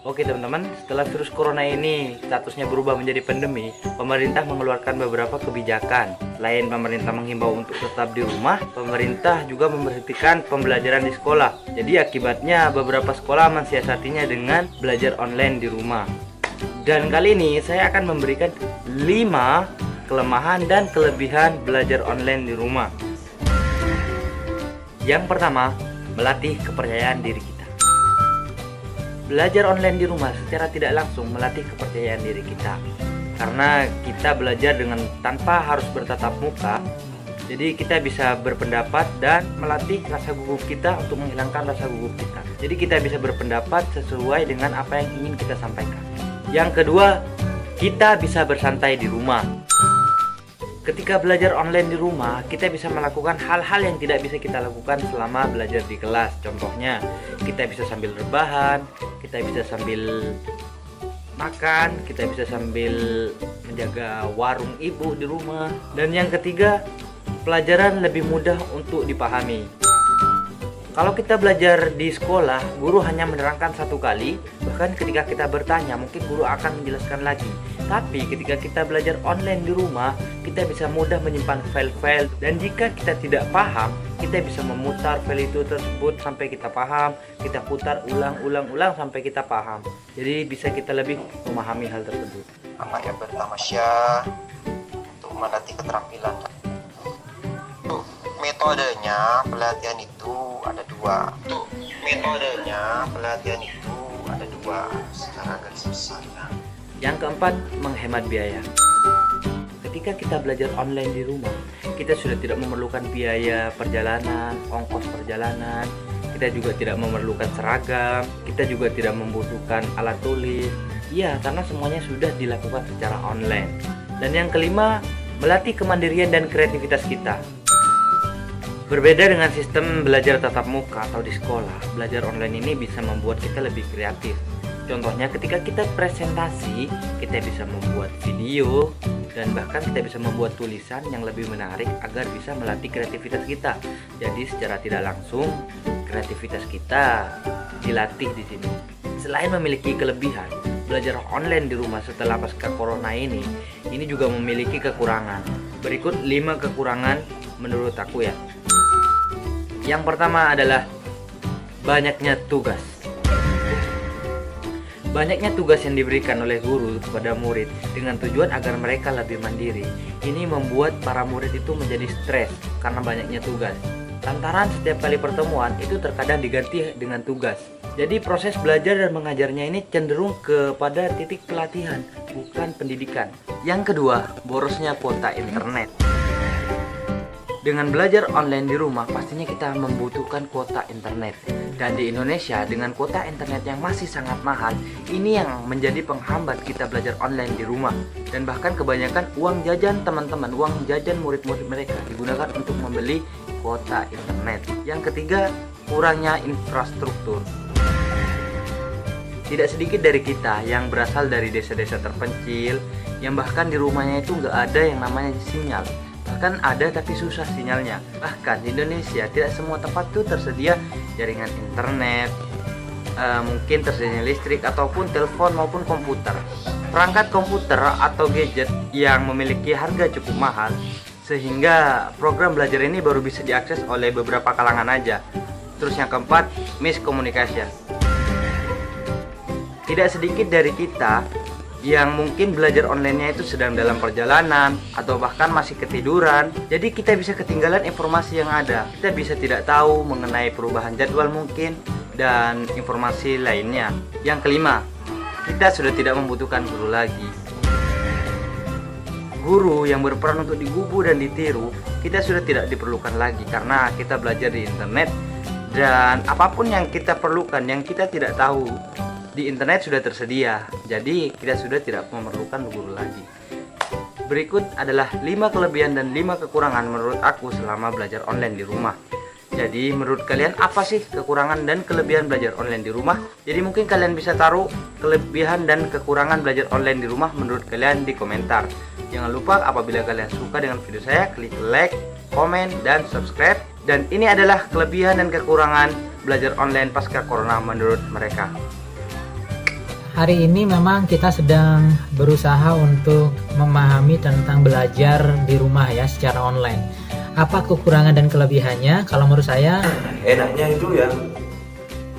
Oke teman-teman, setelah virus corona ini statusnya berubah menjadi pandemi, pemerintah mengeluarkan beberapa kebijakan. Selain pemerintah menghimbau untuk tetap di rumah, pemerintah juga memberhentikan pembelajaran di sekolah. Jadi akibatnya beberapa sekolah mensiasatinya dengan belajar online di rumah. Dan kali ini saya akan memberikan 5 kelemahan dan kelebihan belajar online di rumah. Yang pertama, melatih kepercayaan diri kita. Belajar online di rumah secara tidak langsung melatih kepercayaan diri kita. Karena kita belajar dengan tanpa harus bertatap muka, jadi kita bisa berpendapat dan melatih rasa gugup kita untuk menghilangkan rasa gugup kita. Jadi kita bisa berpendapat sesuai dengan apa yang ingin kita sampaikan. Yang kedua, kita bisa bersantai di rumah. Ketika belajar online di rumah, kita bisa melakukan hal-hal yang tidak bisa kita lakukan selama belajar di kelas. Contohnya, kita bisa sambil rebahan, kita bisa sambil makan, kita bisa sambil menjaga warung ibu di rumah. Dan yang ketiga, pelajaran lebih mudah untuk dipahami. Kalau kita belajar di sekolah, guru hanya menerangkan satu kali, bahkan ketika kita bertanya, mungkin guru akan menjelaskan lagi. Tapi ketika kita belajar online di rumah, kita bisa mudah menyimpan file-file, dan jika kita tidak paham, kita bisa memutar file itu tersebut sampai kita paham, kita putar ulang sampai kita paham. Jadi bisa kita lebih memahami hal tersebut. Anak yang bertamasya untuk melatih keterampilan. Metodenya pelatihan itu ada dua. Secara garis besar. Yang keempat, menghemat biaya. Ketika kita belajar online di rumah, kita sudah tidak memerlukan biaya perjalanan, ongkos perjalanan. Kita juga tidak memerlukan seragam, kita juga tidak membutuhkan alat tulis. Iya, karena semuanya sudah dilakukan secara online. Dan yang kelima, melatih kemandirian dan kreativitas kita. Berbeda dengan sistem belajar tatap muka atau di sekolah, belajar online ini bisa membuat kita lebih kreatif. Contohnya ketika kita presentasi, kita bisa membuat video dan bahkan kita bisa membuat tulisan yang lebih menarik agar bisa melatih kreativitas kita. Jadi secara tidak langsung kreativitas kita dilatih di sini. Selain memiliki kelebihan, belajar online di rumah setelah pasca corona ini juga memiliki kekurangan. Berikut 5 kekurangan menurut aku ya. Yang pertama adalah banyaknya tugas. Banyaknya tugas yang diberikan oleh guru kepada murid dengan tujuan agar mereka lebih mandiri. Ini membuat para murid itu menjadi stres karena banyaknya tugas. Lantaran setiap kali pertemuan itu terkadang diganti dengan tugas. Jadi proses belajar dan mengajarnya ini cenderung kepada titik pelatihan, bukan pendidikan. Yang kedua, borosnya kuota internet. Dengan belajar online di rumah, pastinya kita membutuhkan kuota internet. Dan di Indonesia, dengan kuota internet yang masih sangat mahal, ini yang menjadi penghambat kita belajar online di rumah. Dan bahkan kebanyakan uang jajan teman-teman, uang jajan murid-murid mereka digunakan untuk membeli kuota internet. Yang ketiga, kurangnya infrastruktur. Tidak sedikit dari kita yang berasal dari desa-desa terpencil, yang bahkan di rumahnya itu nggak ada yang namanya sinyal. Bahkan ada tapi susah sinyalnya. Bahkan di Indonesia tidak semua tempat tuh tersedia jaringan internet, mungkin tersedia listrik ataupun telepon maupun komputer. Perangkat komputer atau gadget yang memiliki harga cukup mahal, sehingga program belajar ini baru bisa diakses oleh beberapa kalangan aja. Terus yang keempat, miscommunication. Tidak sedikit dari kita yang mungkin belajar online-nya itu sedang dalam perjalanan atau bahkan masih ketiduran. Jadi kita bisa ketinggalan informasi yang ada. Kita bisa tidak tahu mengenai perubahan jadwal mungkin dan informasi lainnya. Yang kelima, kita sudah tidak membutuhkan guru lagi. Guru yang berperan untuk digugu dan ditiru, kita sudah tidak diperlukan lagi karena kita belajar di internet. Dan apapun yang kita perlukan, yang kita tidak tahu, di internet sudah tersedia, jadi kita sudah tidak memerlukan guru lagi. Berikut adalah 5 kelebihan dan 5 kekurangan menurut aku selama belajar online di rumah. Jadi menurut kalian apa sih kekurangan dan kelebihan belajar online di rumah? Jadi mungkin kalian bisa taruh kelebihan dan kekurangan belajar online di rumah menurut kalian di komentar. Jangan lupa apabila kalian suka dengan video saya, klik like, komen, dan subscribe. Dan ini adalah kelebihan dan kekurangan belajar online pasca corona menurut mereka. hari ini memang kita sedang berusaha untuk memahami tentang belajar di rumah ya secara online. Apa kekurangan dan kelebihannya? Kalau menurut saya, Enaknya itu ya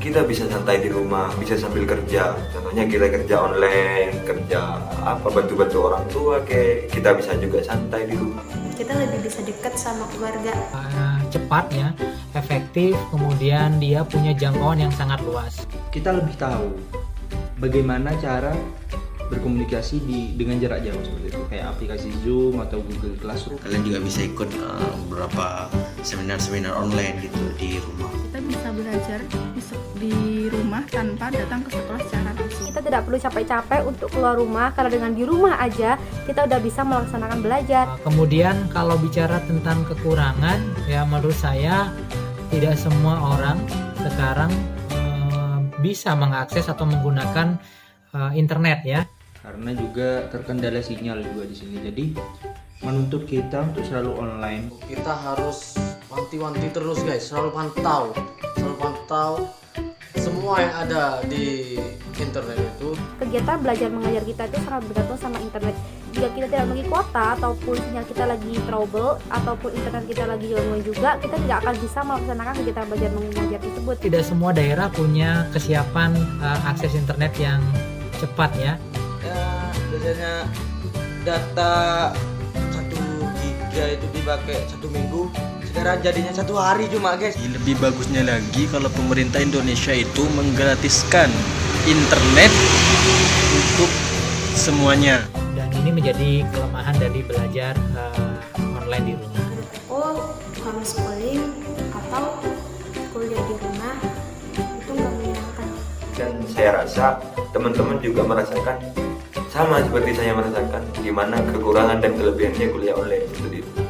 kita bisa santai di rumah, bisa sambil kerja. Contohnya kita kerja online, kerja apa bantu-bantu orang tua, kayak kita bisa juga santai di rumah. Kita lebih bisa dekat sama keluarga. cepat ya, efektif, kemudian dia punya jangkauan yang sangat luas. Kita lebih tahu bagaimana cara berkomunikasi dengan jarak jauh seperti itu, kayak aplikasi Zoom atau Google Classroom. Kalian juga bisa ikut beberapa seminar-seminar online gitu di rumah. Kita bisa belajar di rumah tanpa datang ke sekolah secara langsung. Kita tidak perlu capek-capek untuk keluar rumah, karena dengan di rumah aja kita udah bisa melaksanakan belajar. Kemudian kalau bicara tentang kekurangan, ya menurut saya tidak semua orang sekarang bisa mengakses atau menggunakan internet ya. Karena juga terkendala sinyal juga di sini. Jadi menuntut kita untuk selalu online. Kita harus wanti-wanti terus guys, selalu pantau semua yang ada di internet itu. Kegiatan belajar mengajar kita itu sangat bergantung sama internet. Jika kita tidak memiliki kuota ataupun sinyal kita lagi trouble ataupun internet kita lagi gangguan juga, kita tidak akan bisa melaksanakan kegiatan belajar mengajar tersebut. Tidak semua daerah punya kesiapan akses internet yang cepat ya. Biasanya data 1 giga itu dipakai 1 minggu, sekarang jadinya 1 hari cuma guys. Lebih bagusnya lagi kalau pemerintah Indonesia itu menggratiskan internet untuk semuanya. Dan ini menjadi kelemahan dari belajar online di rumah. Homeschooling atau kuliah di rumah itu nggak menyenangkan. Dan saya rasa teman-teman juga merasakan sama seperti saya merasakan gimana kekurangan dan kelebihannya kuliah online seperti itu.